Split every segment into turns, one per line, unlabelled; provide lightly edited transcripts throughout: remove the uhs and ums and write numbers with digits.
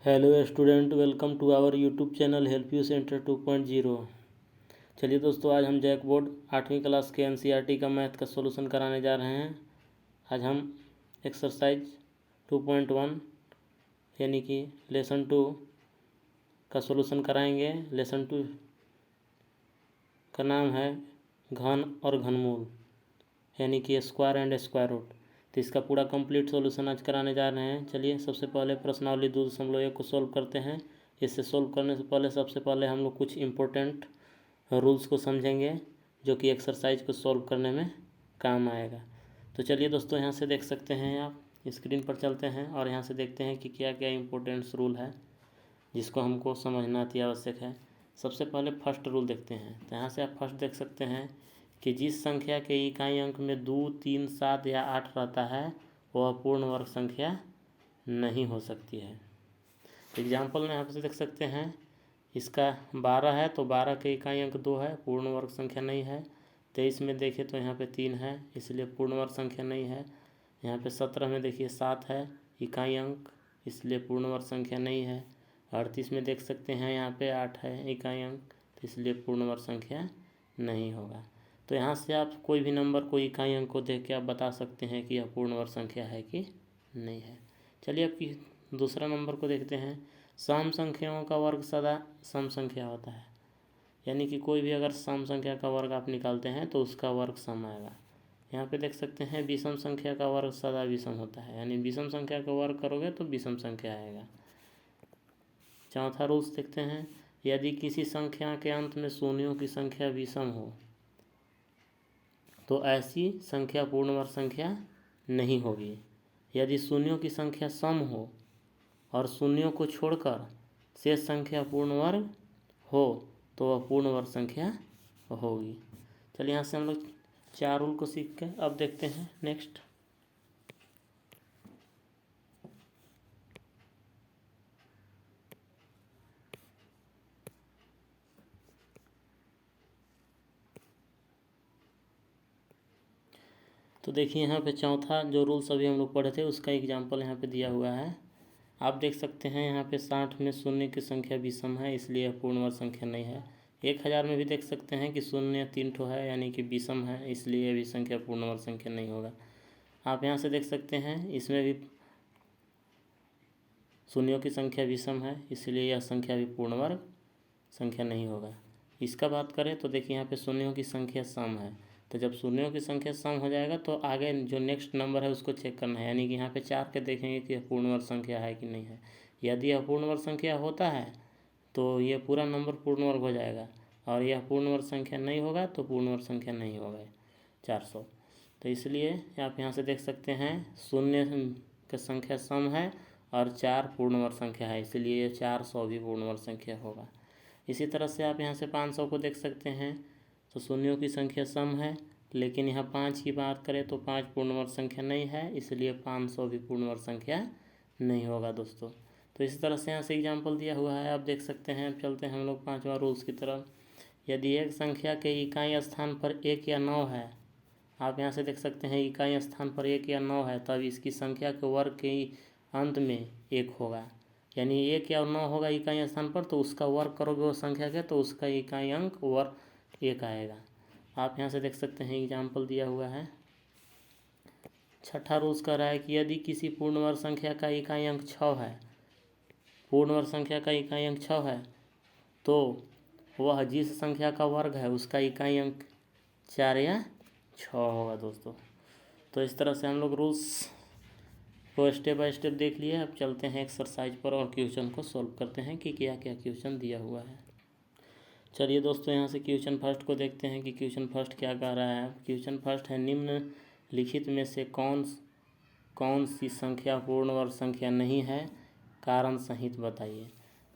Hello student, welcome to our YouTube channel help you centre 2.0। चलिए दोस्तों, आज हम जैक बोर्ड 8वीं क्लास के एनसीईआरटी का मैथ का सॉल्यूशन कराने जा रहे हैं। आज हम एक्सरसाइज 2.1 यानी कि लेसन 2 का सॉल्यूशन कराएंगे। लेसन 2 का नाम है घन और घनमूल यानी कि स्क्वायर एंड स्क्वायर रूट। तो इसका पूरा कंप्लीट सॉल्यूशन आज कराने जा रहे हैं। चलिए सबसे पहले प्रश्नावली 2.1 को सॉल्व करते हैं। इससे सॉल्व करने से पहले सबसे पहले हम लोग कुछ इम्पोर्टेंट रूल्स को समझेंगे जो कि एक्सरसाइज को सॉल्व करने में काम आएगा। तो चलिए दोस्तों, यहाँ से देख सकते हैं, आप स्क्रीन पर चलते हैं और यहाँ से देखते हैं कि क्या क्या इम्पोर्टेंट्स रूल है जिसको हमको समझना अति आवश्यक है। सबसे पहले फर्स्ट रूल देखते हैं। तो यहाँ से आप फर्स्ट देख सकते हैं कि जिस संख्या के इकाई अंक में 2, 3, 7 या 8 रहता है वह पूर्ण वर्ग संख्या नहीं हो सकती है। एग्जाम्पल में आप देख सकते हैं, इसका 12 है तो 12 के इकाई अंक 2 है, पूर्ण वर्ग संख्या नहीं है। 23 में देखिए तो यहाँ पे 3 है, इसलिए पूर्ण वर्ग संख्या नहीं है। यहाँ पे 17 में देखिए 7 है इकाई अंक, इसलिए पूर्ण वर्ग संख्या नहीं है। 38 में देख सकते हैं यहाँ पे 8 है इकाई अंक, तो इसलिए पूर्ण वर्ग संख्या नहीं होगा। तो यहाँ से आप कोई भी नंबर को इकाई अंक को देख के आप बता सकते हैं कि यह पूर्ण वर्ग संख्या है कि नहीं है। चलिए अब दूसरा नंबर को देखते हैं। सम संख्याओं का वर्ग सदा सम संख्या होता है, यानी कि कोई भी अगर सम संख्या का वर्ग आप निकालते हैं तो उसका वर्ग सम आएगा। यहाँ पे देख सकते हैं विषम संख्या का वर्ग सदा विषम होता है, यानी विषम संख्या का वर्ग करोगे तो विषम संख्या आएगा। चौथा रूल्स देखते हैं, यदि किसी संख्या के अंत में शून्यों की संख्या विषम हो तो ऐसी संख्या पूर्ण वर्ग संख्या नहीं होगी। यदि शून्यों की संख्या सम हो और शून्यों को छोड़कर शेष संख्या पूर्ण वर्ग हो तो वह पूर्ण वर्ग संख्या होगी। चलिए यहाँ से हम लोग 4 रूल को सीख के अब देखते हैं नेक्स्ट। तो देखिए यहाँ पे चौथा जो रूल्स अभी हम लोग पढ़े थे उसका एग्जाम्पल यहाँ पे दिया हुआ है। आप देख सकते हैं यहाँ पे 60 में शून्य की संख्या विषम है, इसलिए यह पूर्ण वर्ग संख्या नहीं है। 1000 में भी देख सकते हैं कि शून्य 3 ठो है, यानी कि विषम है, इसलिए यह भी संख्या पूर्ण वर्ग संख्या नहीं होगा। आप यहाँ से देख सकते हैं इसमें भी शून्यों की संख्या विषम है, इसलिए यह संख्या भी पूर्ण वर्ग संख्या नहीं होगा। इसका बात करें तो देखिए यहाँ पे शून्यों की संख्या सम है, तो जब शून्यों की संख्या सम हो जाएगा तो आगे जो नेक्स्ट नंबर है उसको चेक करना है, यानी कि यहाँ पे 4 के देखेंगे कि यह पूर्ण वर्ग संख्या है कि नहीं है। यदि यह पूर्ण वर्ग संख्या होता है तो यह पूरा नंबर पूर्ण वर्ग हो जाएगा, और यह पूर्ण वर्ग संख्या नहीं होगा तो पूर्ण वर्ग संख्या नहीं होगा 400। तो इसलिए आप यहाँ से देख सकते हैं शून्य की संख्या सम है और 4 पूर्ण वर्ग संख्या है, इसलिए यह 400 भी पूर्ण वर्ग संख्या होगा। इसी तरह से आप यहाँ से 500 को देख सकते हैं, तो शून्यों की संख्या सम है, लेकिन यहाँ 5 की बात करें तो 5 पूर्ण वर्ग संख्या नहीं है, इसलिए 500 भी पूर्ण वर्ग संख्या नहीं होगा दोस्तों। तो इसी तरह से यहाँ से एग्जाम्पल दिया हुआ है, आप देख सकते हैं। अब चलते हैं हम लोग 5वां रूल्स की तरफ। यदि एक संख्या के इकाई स्थान पर 1 या 9 है, आप यहाँ से देख सकते हैं इकाई स्थान पर 1 या 9 है, तब इसकी संख्या के वर्ग के अंत में 1 होगा, यानी 1 या 9 होगा इकाई स्थान पर, तो उसका वर्ग करोगे वो संख्या के तो उसका इकाई अंक वर्ग 1 आएगा। आप यहाँ से देख सकते हैं एग्जाम्पल दिया हुआ है। छठा रूल्स कह रहा है कि यदि किसी पूर्ण वर्ग संख्या का इकाई अंक 6 है, पूर्ण वर्ग संख्या का इकाई अंक 6 है, तो वह जिस संख्या का वर्ग है उसका इकाई अंक 4 या 6 होगा दोस्तों। तो इस तरह से हम लोग रूल्स को स्टेप बाय स्टेप देख लिए। अब चलते हैं एक्सरसाइज पर और क्वेश्चन को सॉल्व करते हैं कि क्या क्या क्वेश्चन दिया हुआ है। चलिए दोस्तों, यहाँ से क्वेश्चन फर्स्ट को देखते हैं कि क्वेश्चन फर्स्ट क्या कह रहा है। क्वेश्चन फर्स्ट है, निम्नलिखित में से कौन सी संख्या पूर्ण वर्ग संख्या नहीं है, कारण सहित बताइए।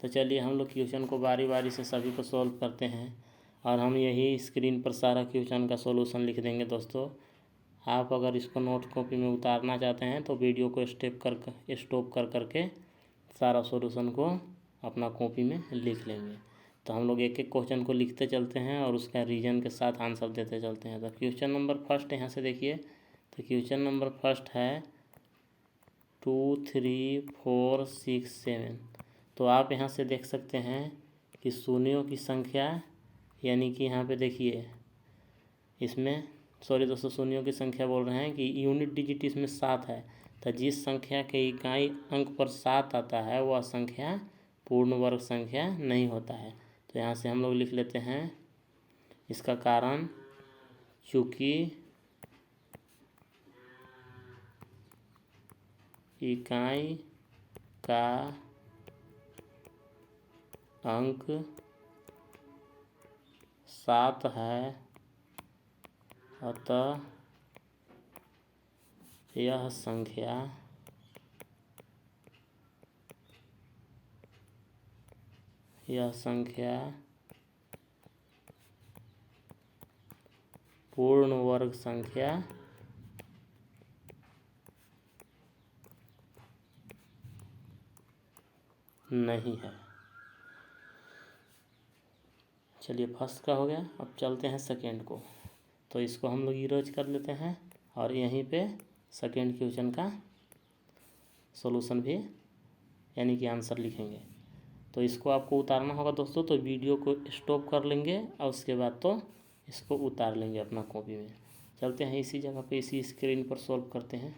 तो चलिए हम लोग क्वेश्चन को बारी बारी से सभी को सॉल्व करते हैं, और हम यही स्क्रीन पर सारा क्वेश्चन का सॉल्यूशन लिख देंगे दोस्तों। आप अगर इसको नोट कॉपी में उतारना चाहते हैं तो वीडियो को स्टॉप कर करके सारा सॉल्यूशन को अपना कॉपी में लिख लेंगे। तो हम लोग एक एक क्वेश्चन को लिखते चलते हैं और उसका रीजन के साथ आंसर देते चलते हैं। तो क्वेश्चन नंबर फर्स्ट यहाँ से देखिए, तो क्वेश्चन नंबर फर्स्ट है 2, 3, 4, 6, 7। तो आप यहाँ से देख सकते हैं कि शून्यों की संख्या, यानी कि यहाँ पे देखिए इसमें, सॉरी दोस्तों, शून्यों की संख्या बोल रहे हैं कि यूनिट डिजिट इसमें 7 है। तो जिस संख्या के इकाई अंक पर 7 आता है वह संख्या पूर्ण वर्ग संख्या नहीं होता है। तो यहाँ से हम लोग लिख लेते हैं इसका कारण, चूँकि इकाई का अंक 7 है, अतः यह संख्या पूर्ण वर्ग संख्या नहीं है। चलिए फर्स्ट का हो गया। अब चलते हैं सेकेंड को। तो इसको हम लोग इरेज कर लेते हैं और यहीं पे सेकेंड क्वेश्चन का सॉल्यूशन भी, यानी कि आंसर लिखेंगे। तो इसको आपको उतारना होगा दोस्तों, तो वीडियो को स्टॉप कर लेंगे और उसके बाद तो इसको उतार लेंगे अपना कॉपी में। चलते हैं इसी जगह पे, इसी स्क्रीन पर सॉल्व करते हैं।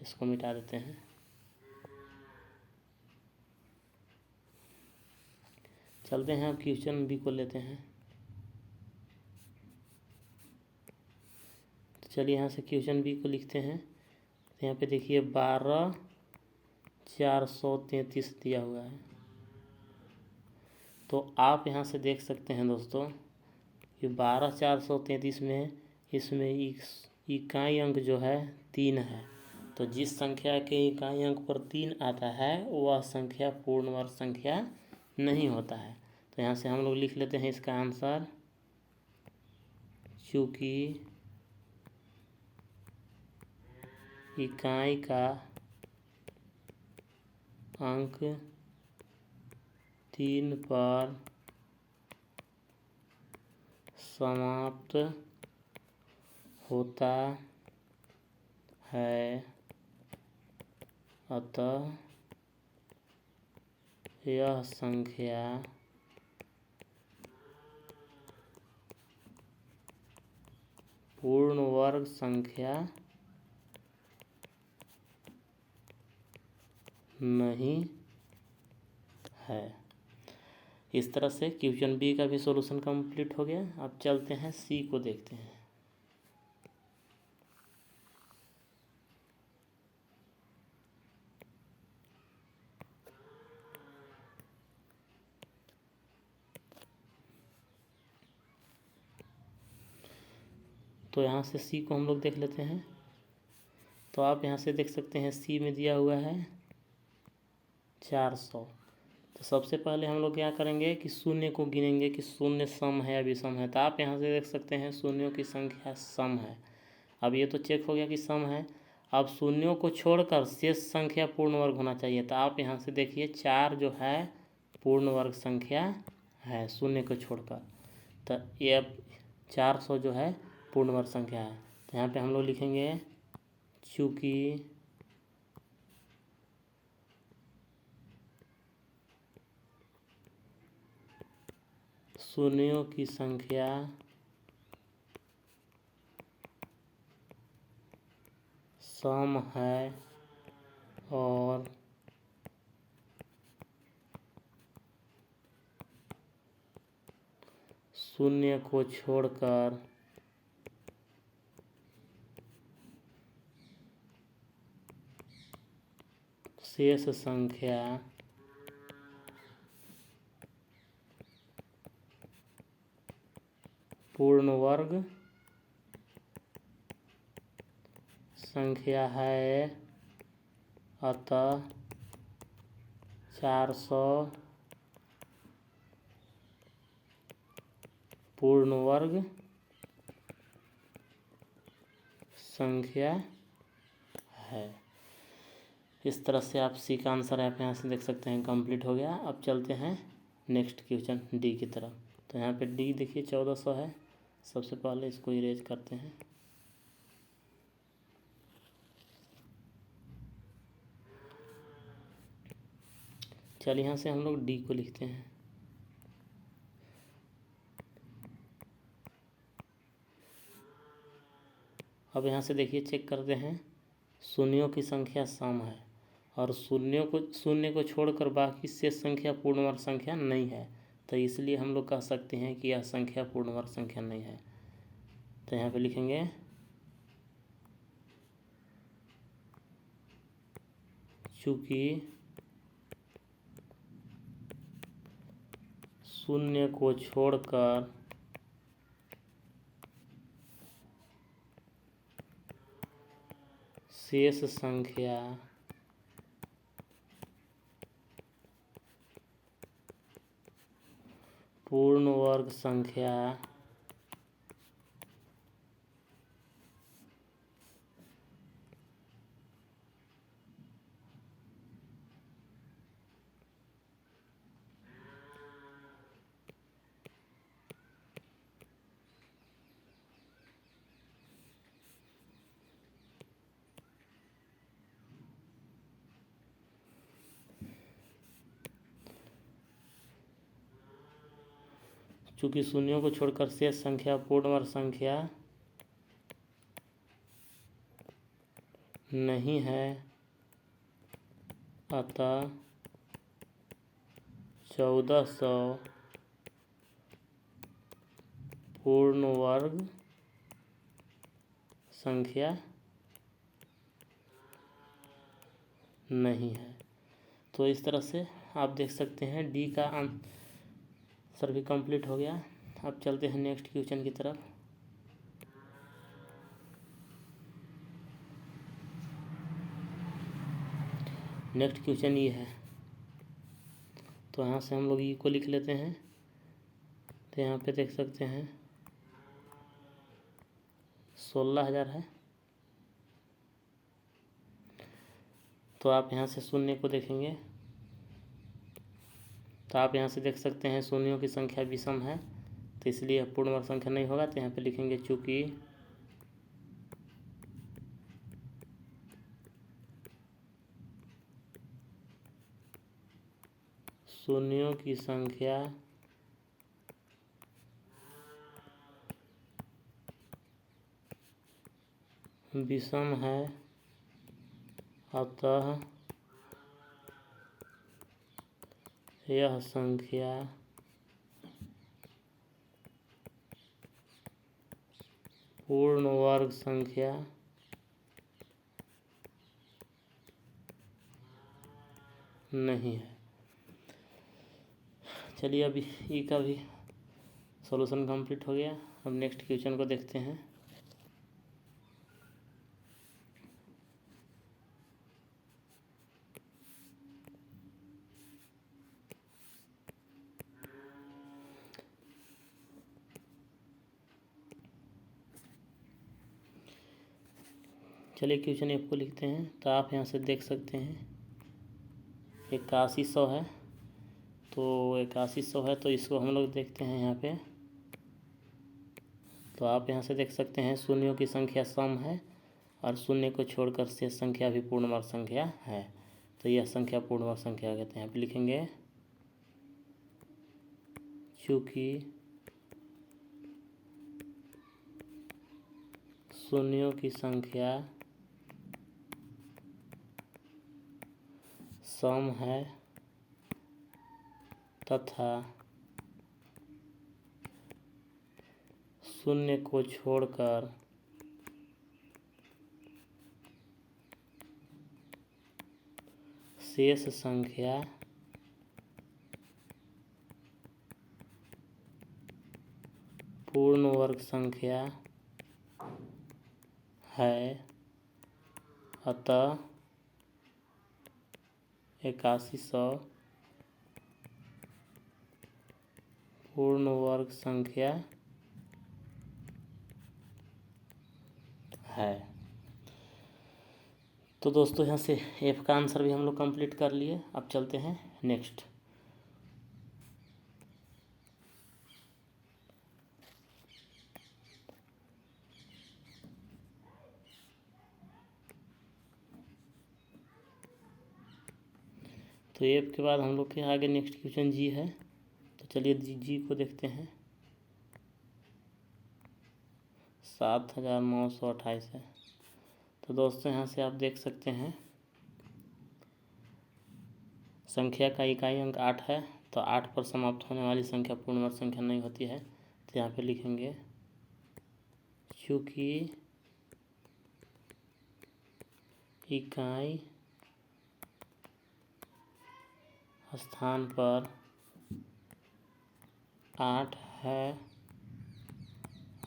इसको मिटा देते हैं। चलते हैं अब क्वेश्चन बी को लेते हैं। तो चलिए यहाँ से क्वेश्चन बी को लिखते हैं। तो यहाँ पे देखिए 12,433 दिया हुआ है। तो आप यहाँ से देख सकते हैं दोस्तों कि 12,433 में इसमें इकाई अंक जो है 3 है। तो जिस संख्या के इकाई अंक पर 3 आता है वह संख्या पूर्ण वर्ग संख्या नहीं होता है। तो यहाँ से हम लोग लिख लेते हैं इसका आंसर, चूँकि इकाई का अंक 3 पर समाप्त होता है, अतः यह संख्या पूर्ण वर्ग संख्या नहीं है। इस तरह से क्वेश्चन बी का भी सॉल्यूशन कंप्लीट हो गया। अब चलते हैं सी को देखते हैं। तो यहाँ से सी को हम लोग देख लेते हैं। तो आप यहाँ से देख सकते हैं सी में दिया हुआ है 400। तो सबसे पहले हम लोग क्या करेंगे कि शून्य को गिनेंगे कि शून्य सम है या विषम है। तो आप यहाँ से देख सकते हैं शून्यों की संख्या सम है। अब ये तो चेक हो गया कि सम है। अब शून्यों को छोड़कर शेष संख्या पूर्ण वर्ग होना चाहिए। तो आप यहाँ से देखिए 4 जो है पूर्ण वर्ग संख्या है शून्य को छोड़कर। तो ये 400 जो है पूर्ण वर्ग संख्या है। तो यहाँ पे हम लोग लिखेंगे, चूँकि शून्यों की संख्या सम है और शून्य को छोड़कर शेष संख्या पूर्ण वर्ग संख्या है, अतः 400 पूर्ण वर्ग संख्या है। इस तरह से आप सी का आंसर आप यहाँ से देख सकते हैं कंप्लीट हो गया। अब चलते हैं नेक्स्ट क्वेश्चन डी की तरफ। तो यहाँ पे डी देखिए 1400 है। सबसे पहले इसको इरेज करते हैं। चलिए यहाँ से हम लोग डी को लिखते हैं। अब यहाँ से देखिए चेक करते हैं, शून्यों की संख्या सम है और शून्य को छोड़कर बाकी शेष संख्या पूर्ण वर्ग संख्या नहीं है, तो इसलिए हम लोग कह सकते हैं कि यह संख्या पूर्ण वर्ग संख्या नहीं है। तो यहाँ पे लिखेंगे चूँकि शून्य को छोड़कर शेष संख्या पूर्ण वर्ग संख्या चूँकि शून्यों को छोड़कर शेष संख्या पूर्ण वर्ग संख्या नहीं है, अतः 1400 पूर्ण वर्ग संख्या नहीं है। तो इस तरह से आप देख सकते हैं डी का आंसर भी कंप्लीट हो गया। अब चलते हैं नेक्स्ट क्वेश्चन की तरफ। नेक्स्ट क्वेश्चन ये है, तो यहाँ से हम लोग ई को लिख लेते हैं। तो यहाँ पे देख सकते हैं 16,000 है। तो आप यहाँ से शून्य को देखेंगे, तो आप यहाँ से देख सकते हैं शून्यों की संख्या विषम है, तो इसलिए पूर्ण वर्ग संख्या नहीं होगा। तो यहाँ पे लिखेंगे चूँकि शून्यों की संख्या विषम है, अतः यह संख्या पूर्ण वर्ग संख्या नहीं है। चलिए अभी ई का भी सॉल्यूशन कंप्लीट हो गया। अब नेक्स्ट क्वेश्चन को देखते हैं। चलिए क्वेश्चन एफ को लिखते हैं। तो आप यहाँ से देख सकते हैं 8100 है, तो 8100 है, तो इसको हम लोग देखते हैं यहाँ पे। तो आप यहाँ से देख सकते हैं शून्यों की संख्या सम है और शून्य को छोड़कर शेष संख्या भी पूर्ण वर्ग संख्या है, तो यह संख्या पूर्ण वर्ग संख्या कहते हैं। यहाँ पे लिखेंगे चूँकि शून्यों की संख्या सम है तथा शून्य को छोड़कर शेष संख्या पूर्ण वर्ग संख्या है, अतः 8100 पूर्ण वर्ग संख्या है। तो दोस्तों यहाँ से एफ का आंसर भी हम लोग कंप्लीट कर लिए। अब चलते हैं नेक्स्ट। तो एफ के बाद हम लोग के आगे नेक्स्ट क्वेश्चन जी है। तो चलिए जी को देखते हैं। 7928 है। तो दोस्तों यहाँ से आप देख सकते हैं संख्या का इकाई अंक 8 है, तो 8 पर समाप्त होने वाली संख्या पूर्ण वर्ग संख्या नहीं होती है। तो यहाँ पे लिखेंगे चूँकि इकाई स्थान पर 8 है,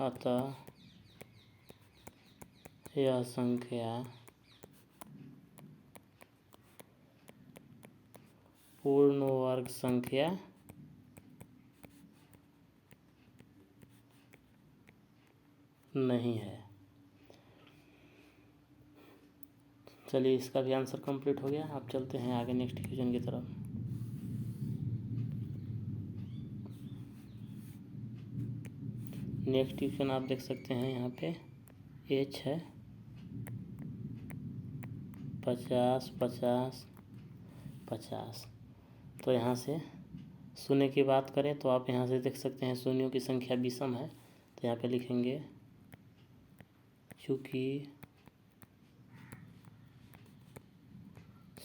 अतः यह संख्या पूर्ण वर्ग संख्या नहीं है। चलिए इसका भी आंसर कंप्लीट हो गया। अब चलते हैं आगे नेक्स्ट क्वेश्चन की तरफ। नेक्स्ट क्वेश्चन आप देख सकते हैं यहाँ पे एच है 50 50 50। तो यहाँ से शून्य की बात करें तो आप यहाँ से देख सकते हैं शून्यों की संख्या विषम है। तो यहाँ पे लिखेंगे चूँकि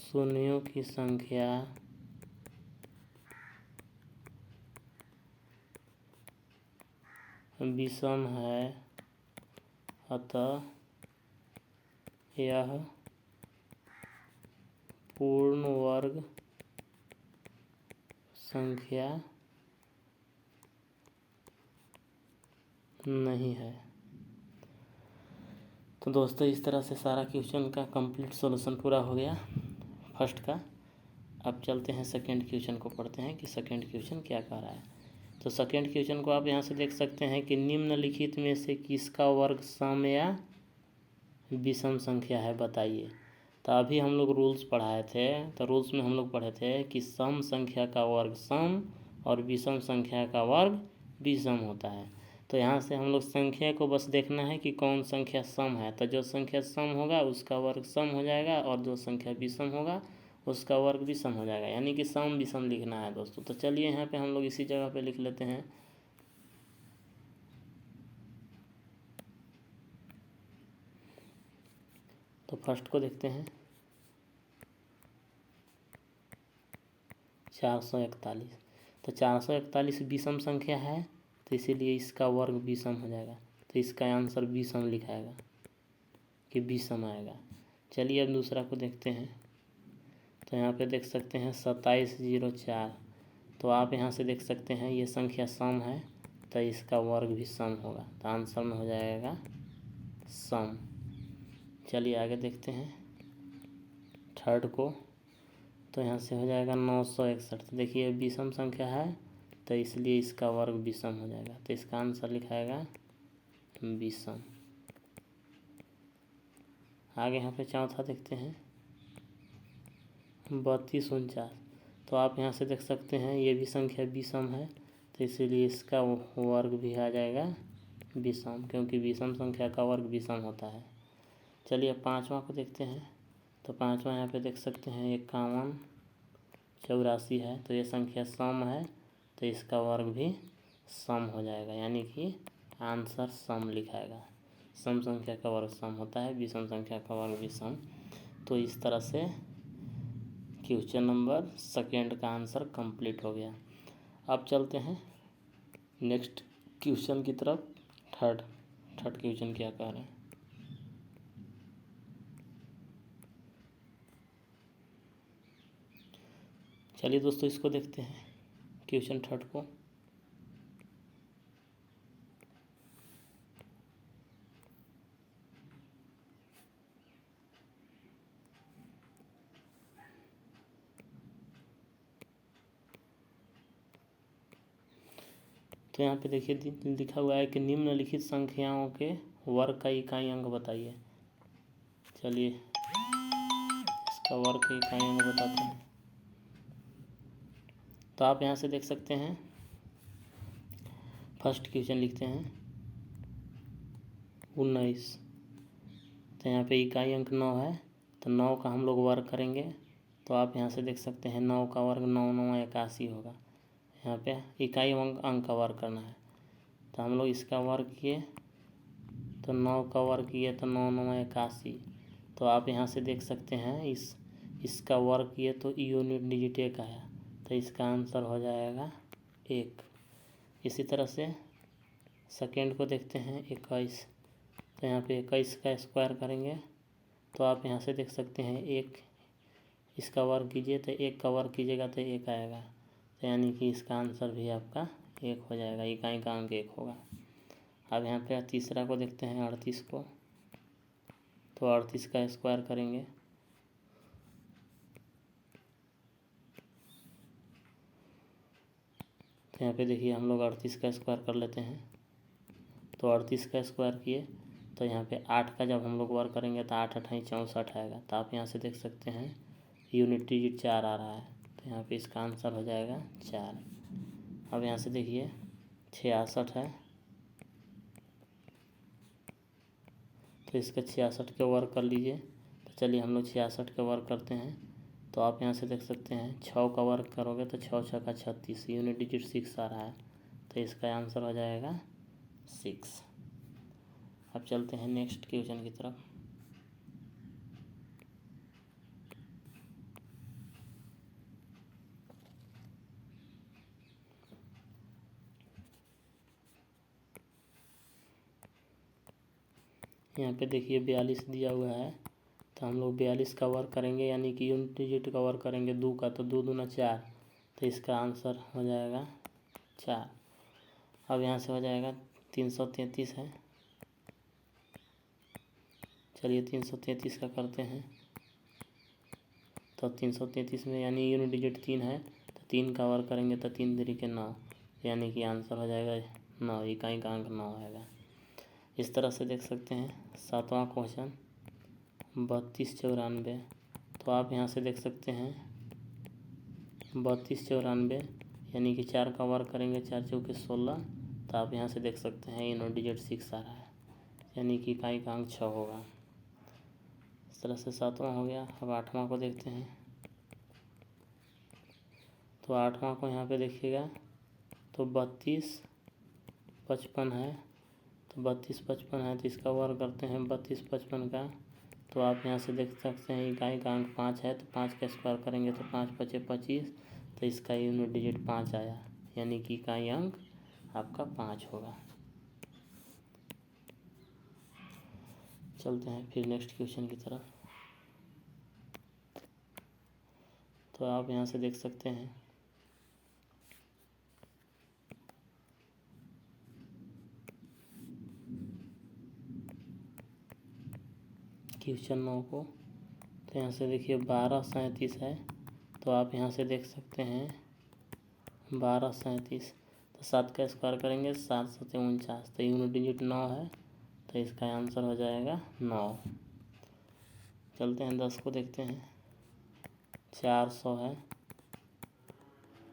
शून्यों की संख्या विषम है, अतः यह पूर्ण वर्ग संख्या नहीं है। तो दोस्तों इस तरह से सारा क्वेश्चन का कंप्लीट सॉल्यूशन पूरा हो गया फर्स्ट का। अब चलते हैं सेकंड क्वेश्चन को पढ़ते हैं कि सेकंड क्वेश्चन क्या कह रहा है। तो सेकंड क्वेश्चन को आप यहाँ से देख सकते हैं कि निम्नलिखित में से किसका वर्ग सम या विषम संख्या है बताइए। तो अभी हम लोग रूल्स पढ़ाए थे, तो रूल्स में हम लोग पढ़े थे कि सम संख्या का वर्ग सम और विषम संख्या का वर्ग विषम होता है। तो यहाँ से हम लोग संख्या को बस देखना है कि कौन संख्या सम है। तो जो संख्या सम होगा उसका वर्ग सम हो जाएगा, और जो संख्या विषम होगा उसका वर्ग विषम हो जाएगा, यानी कि सम विषम लिखना है दोस्तों। तो चलिए यहाँ पे हम लोग इसी जगह पे लिख लेते हैं। तो फर्स्ट को देखते हैं 441। तो 441 विषम संख्या है, तो इसीलिए इसका वर्ग विषम हो जाएगा। तो इसका आंसर विषम लिखाएगा कि विषम आएगा। चलिए अब दूसरा को देखते हैं। तो यहाँ पे देख सकते हैं 2704। तो आप यहाँ से देख सकते हैं ये संख्या सम है, तो इसका वर्ग भी सम होगा। तो आंसर में हो जाएगा सम। चलिए आगे देखते हैं थर्ड को। तो यहाँ से हो जाएगा 961। तो देखिए विषम संख्या है, तो इसलिए इसका वर्ग विषम हो जाएगा। तो इसका आंसर लिखाएगा विषम। आगे यहाँ पे चौथा देखते हैं 3249। तो आप यहाँ से देख सकते हैं ये भी संख्या विषम है, तो इसीलिए इसका वर्ग भी आ जाएगा विषम, क्योंकि विषम संख्या का वर्ग विषम होता है। चलिए अब पाँचवा को देखते हैं। तो पाँचवा यहाँ पे देख सकते हैं 5184 है, तो ये संख्या सम है, तो इसका वर्ग भी सम हो जाएगा, यानी कि आंसर सम लिखाएगा। सम संख्या का वर्ग सम होता है, विषम संख्या का वर्ग विषम। तो इस तरह से क्वेश्चन नंबर सेकेंड का आंसर कंप्लीट हो गया। अब चलते हैं नेक्स्ट क्वेश्चन की तरफ। थर्ड क्वेश्चन क्या कह रहे हैं। चलिए दोस्तों इसको देखते हैं क्वेश्चन थर्ड को। तो यहाँ पे देखिए लिखा हुआ है कि निम्नलिखित संख्याओं के वर्ग का इकाई अंक बताइए। चलिए इसका वर्ग का इकाई अंक बताते हैं। तो आप यहाँ से देख सकते हैं फर्स्ट क्वेश्चन लिखते हैं 19। तो यहाँ पे इकाई अंक 9 है, तो 9 का हम लोग वर्ग करेंगे तो आप यहाँ से देख सकते हैं 9 का वर्ग 9 9 81 होगा। यहाँ पे इकाई अंक का वर्ग करना है, तो हम लोग इसका वर्ग किए तो 9 का वर्ग किए तो 9 9 81। तो आप यहाँ से देख सकते हैं इसका वर्ग किए तो यूनिट डिजिट 1 आया, तो इसका आंसर हो जाएगा 1। इसी तरह से सेकेंड को देखते हैं 21। तो यहाँ पे 21 का स्क्वायर करेंगे तो आप यहाँ से देख सकते हैं 1, इसका वर्ग कीजिए तो 1 का वर्ग कीजिएगा तो 1 आएगा, तो यानी कि इसका आंसर भी आपका 1 हो जाएगा, इकाई का अंक 1 होगा। अब यहाँ पे तीसरा को देखते हैं 38 को। तो 38 का स्क्वायर करेंगे तो यहाँ पे देखिए हम लोग 38 का स्क्वायर कर लेते हैं। तो 38 का स्क्वायर किए तो यहाँ पे 8 का जब हम लोग वर्ग करेंगे तो 8 8 64 आएगा। तो आप यहाँ से देख सकते हैं यूनिट डिजिट 4 आ रहा है, तो यहाँ पे इसका आंसर हो जाएगा 4। अब यहाँ से देखिए 66 है, तो इसका 66 के वर्ग कर लीजिए। तो चलिए हम लोग 66 के वर्ग करते हैं। तो आप यहाँ से देख सकते हैं 6 का वर्ग करोगे तो 6 6 का 36, यूनिट डिजिट 6 आ रहा है, तो इसका आंसर हो जाएगा 6। अब चलते हैं नेक्स्ट क्वेश्चन की तरफ। यहाँ पे देखिए 42 दिया हुआ है, तो हम लोग 42 का वर्ग करेंगे, यानी कि यूनिट डिजिट का वर्ग करेंगे 2 का, तो 2 दूना 4, तो इसका आंसर हो जाएगा 4। अब यहाँ से हो जाएगा 333 है, चलिए 333 का करते हैं। तो 333 में यानी यूनिट डिजिट 3 है, तो 3 का वर्ग करेंगे तो 3 3 के 9, यानी कि आंसर हो जाएगा 9, इकाई का अंक 9 आएगा। इस तरह से देख सकते हैं 7वां क्वेश्चन 32 94। तो आप यहाँ से देख सकते हैं 32 94 यानी कि 4 का वर्ग करेंगे 4 चौके 16, तो आप यहाँ से देख सकते हैं यूनिट डिजिट 6 आ रहा है, यानी कि इकाई का अंक 6 होगा। इस तरह से 7वां हो गया। अब 8वां को देखते हैं। तो 8वां को यहाँ पे देखिएगा तो 32 55 है, तो 32 55 है, तो इसका वर्ग करते हैं 32 55 का। तो आप यहाँ से देख सकते हैं इकाई का अंक 5 है, तो 5 का स्क्वायर करेंगे तो 5 5 25, तो इसका यूनिट डिजिट 5 आया, यानी कि इकाई अंक आपका 5 होगा। चलते हैं फिर नेक्स्ट क्वेश्चन की तरफ। तो आप यहाँ से देख सकते हैं क्वेश्चन 9 को। तो यहाँ से देखिए 12 37 है, तो आप यहाँ से देख सकते हैं 12 37, तो 7 का स्क्वायर करेंगे 7 7 49, तो यूनिट डिजिट 9 है, तो इसका आंसर हो जाएगा 9। चलते हैं 10 को देखते हैं। 400 है,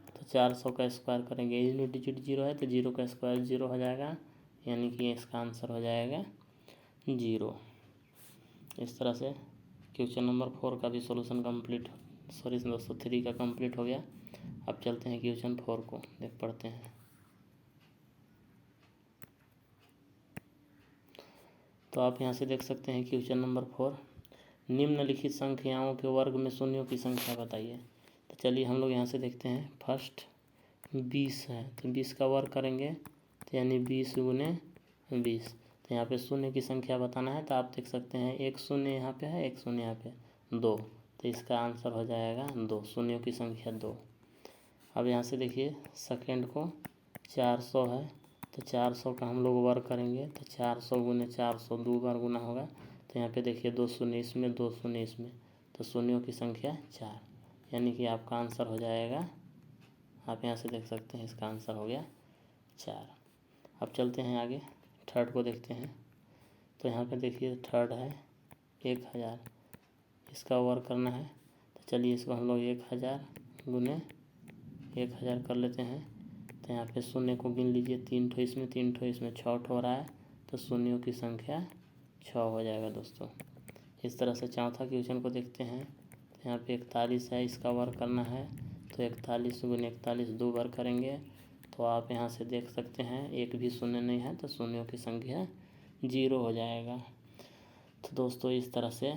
तो 400 का स्क्वायर करेंगे, यूनिट डिजिट 0 है, तो 0 का स्क्वायर 0 हो जाएगा, यानी कि इसका आंसर हो जाएगा 0। इस तरह से क्वेश्चन नंबर 4 का भी सॉल्यूशन कंप्लीट, सॉरी दोस्तों 3 का कंप्लीट हो गया। अब चलते हैं क्वेश्चन 4 को देख पढ़ते हैं। तो आप यहाँ से देख सकते हैं क्वेश्चन नंबर 4, निम्नलिखित संख्याओं के वर्ग में शून्यों की संख्या बताइए। तो चलिए हम लोग यहाँ से देखते हैं। फर्स्ट 20 है, तो 20 का वर्ग करेंगे तो यानी 20 गुने 20, तो यहाँ पे शून्य की संख्या बताना है। तो आप देख सकते हैं एक शून्य यहाँ पे है, एक शून्य यहाँ पे 2, तो इसका आंसर हो जाएगा 2, शून्यों की संख्या 2। अब यहाँ से देखिए सेकेंड को 400 है, तो 400 का हम लोग वर्ग करेंगे तो 400 गुने 400 2 बार गुना होगा, तो यहाँ पे देखिए 2 शून्य इसमें 2 शून्य इसमें, तो शून्यों की संख्या 4, यानी कि आपका आंसर हो जाएगा, आप यहाँ से देख सकते हैं इसका आंसर हो गया 4। अब चलते हैं आगे, थर्ड को देखते हैं। तो यहाँ पे देखिए थर्ड है 1000, इसका वर्ग करना है, तो चलिए इसको हम लोग 1000 गुने 1000 कर लेते हैं। तो यहाँ पे शून्य को गिन लीजिए, 3 ठो इसमें 3 ठो इसमें 6 ठो हो रहा है, तो शून्यों की संख्या 6 हो जाएगा दोस्तों। इस तरह से चौथा क्वेश्चन को देखते हैं। यहाँ पे 41 है, इसका वर्ग करना है तो 41 गुने 41 2 बार करेंगे तो आप यहाँ से देख सकते हैं एक भी शून्य नहीं है तो शून्यों की संख्या 0 हो जाएगा। तो दोस्तों इस तरह से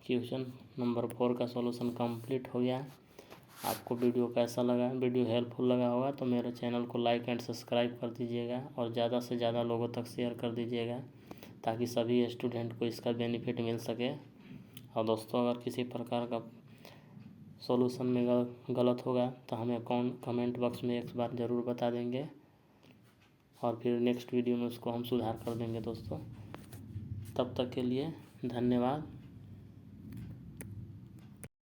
क्वेश्चन नंबर 4 का सॉल्यूशन कंप्लीट हो गया। आपको वीडियो कैसा लगा, वीडियो हेल्पफुल लगा होगा तो मेरे चैनल को लाइक एंड सब्सक्राइब कर दीजिएगा और ज़्यादा से ज़्यादा लोगों तक शेयर कर दीजिएगा ताकि सभी स्टूडेंट को इसका बेनिफिट मिल सके। और दोस्तों अगर किसी प्रकार का सॉल्यूशन में गलत होगा तो हमें कमेंट बॉक्स में एक बार ज़रूर बता देंगे और फिर नेक्स्ट वीडियो में उसको हम सुधार कर देंगे दोस्तों। तब तक के लिए धन्यवाद।